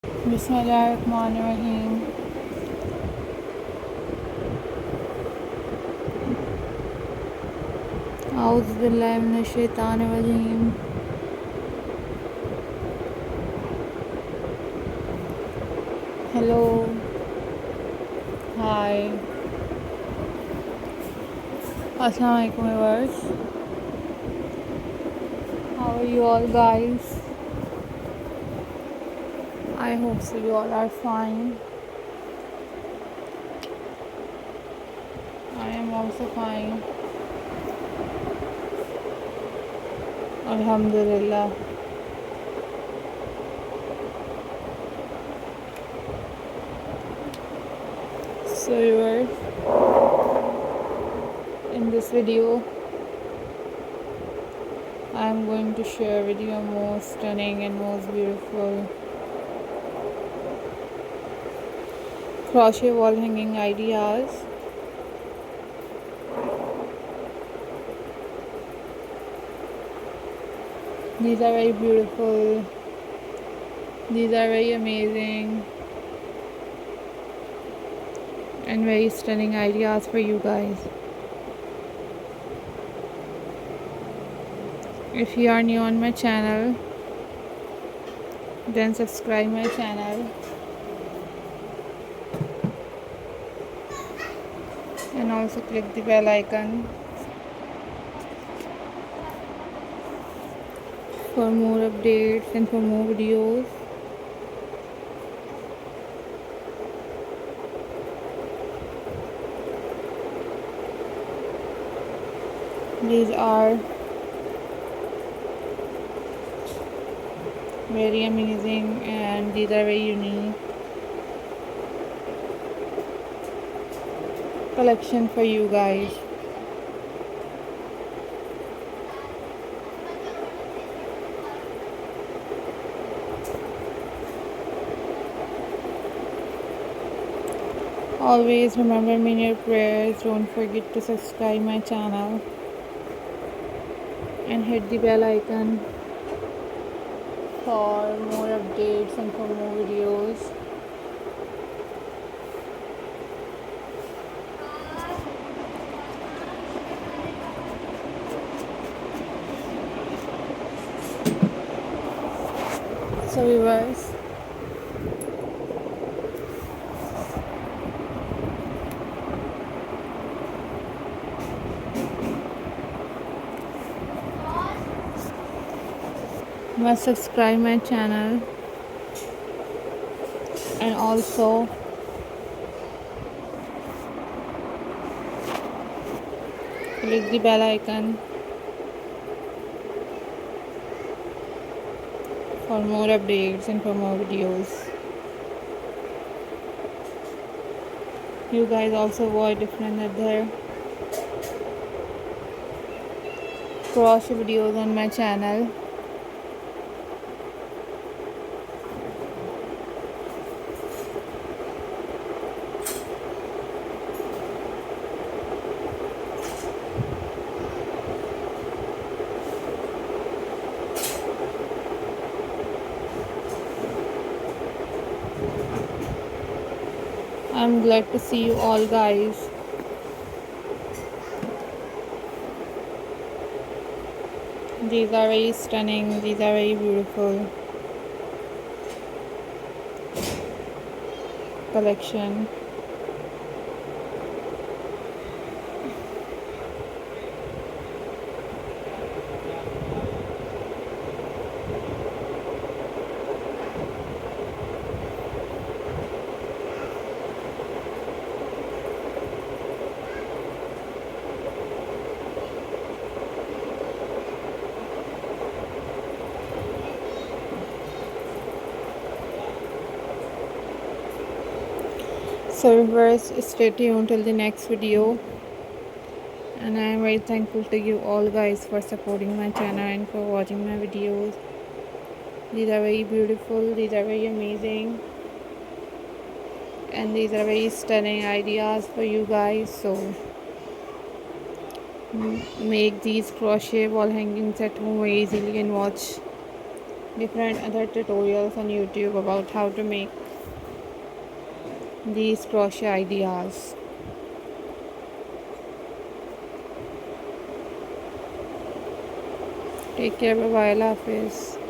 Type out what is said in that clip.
Bismillahirrahmanirrahim. A'udhu billahi minash shaitanir rajeem. Hello. Hi. Assalamu alaikum viewers. How are you all guys? I hope so you all are fine. I am also fine. Alhamdulillah. So viewers, in this video I am going to share with you most stunning and most beautiful crochet wall hanging ideas. These are very beautiful. These are very amazing and very stunning ideas for you guys. If you are new on my channel, then subscribe my channel and also click the bell icon for more updates and for more videos. These are very amazing and these are very unique collection for you guys. Always remember me in your prayers. Don't forget to subscribe my channel and hit the bell icon for more updates and for more videos. So viewers, must subscribe my channel and also click the bell icon for more updates and for more videos. You guys also watch different other crochet videos on my channel. I'm glad to see you all guys. These are very stunning, these are very beautiful collection. So viewers, stay tuned till the next video, and I am very thankful to you all guys for supporting my channel and for watching my videos. These are very beautiful, these are very amazing, and these are very stunning ideas for you guys. So make these crochet wall hangings at home very easily and watch different other tutorials on YouTube about how to make these crochet ideas. Take care, bye bye, Allah Hafiz.